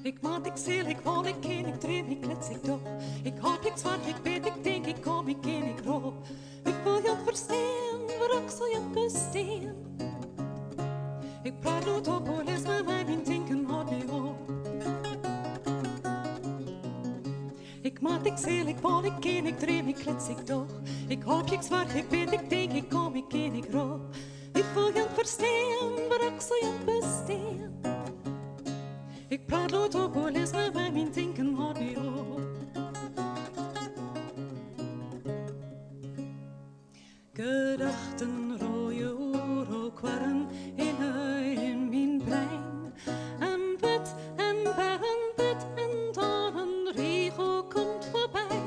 Ik maat, ik zeel, ik wol, ik ken, ik dream, ik klets, ik doch. Ik hoop, ik zwart, ik bid, ik denk, ik kom, ik ken, ik roep. Ik wil je verstaan, waarom zal je bestaan? Ik praat nooit op, hoor, lees maar mij, mijn denken houdt niet op. Ik maat, ik zeel, ik wol, ik ken, ik dream, ik klets, ik doch. Ik hoop, ik zwart, ik bid, ik denk, ik kom, ik ken, ik roep. Ik wil je verstaan, waarom zal je bestaan? Ik praat nooit op, hoor, lees maar bij mijn denken houdt niet op. Gedachten rooien oorlogwarren in mijn brein. En wit en bergen, wit en dan een regel komt voorbij.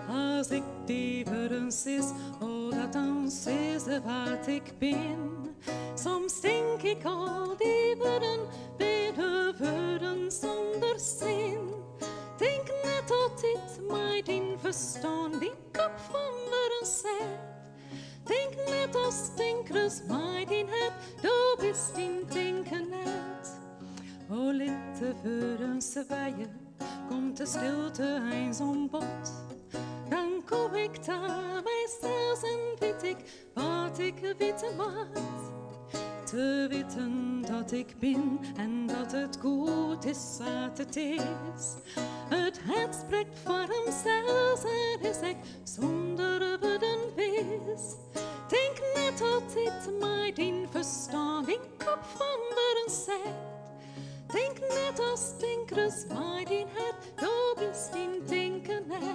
Als ik die woorden zie, oh dat dan zie ze wat ik ben. Soms denk ik al die woorden, beide woorden zonder zin. Denk net altijd mij die verstaan, die kop van woorden zet. Denk net als denkers mij die heb, du bist die denken net. O litte woorden ze bijen, komt de stilte eens om bod. Dan kom ik daar bij stil en weet ik wat ik weten moet. Te weten dat ik ben en dat het goed is wat het is. Het hart spreekt voor hemzelf en is ik zonder woorden wees. Denk net altijd mij die verstaan, die kop van woorden zet. Denk net als denkers mij die het, du bist die denken net.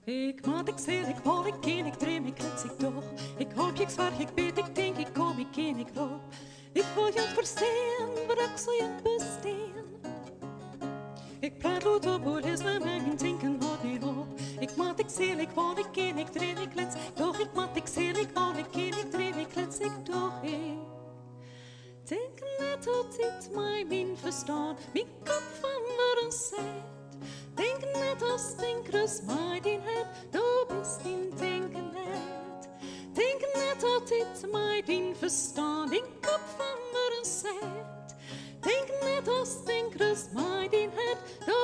Ik maat, ik zeel, ik wol, ik ken, ik dream, ik klets, ik doch. Ik hoop, ik zwaar, ik bid, ik denk, ik kom, ik ken, ik roep. Ik wil je verstaan, waarom zal je bestaan? Ik praat luid op, hoe lees maar mij, mijn denken houdt niet op. Ik maat, ik zeel, ik wol, ik ken, ik dream, ik klets, doch. Ik maat, ik zeel, ik wol, ik ken, ik dream, ik klets, ik doch. Ik denk net altijd mij, mijn verstaan, mijn kop van woorden zet. Denk net als denkers mij die het, du bist die denken net. Denk net altijd mij die verstaan, die kop van woorden zet. Denk net als denkers mij die het, du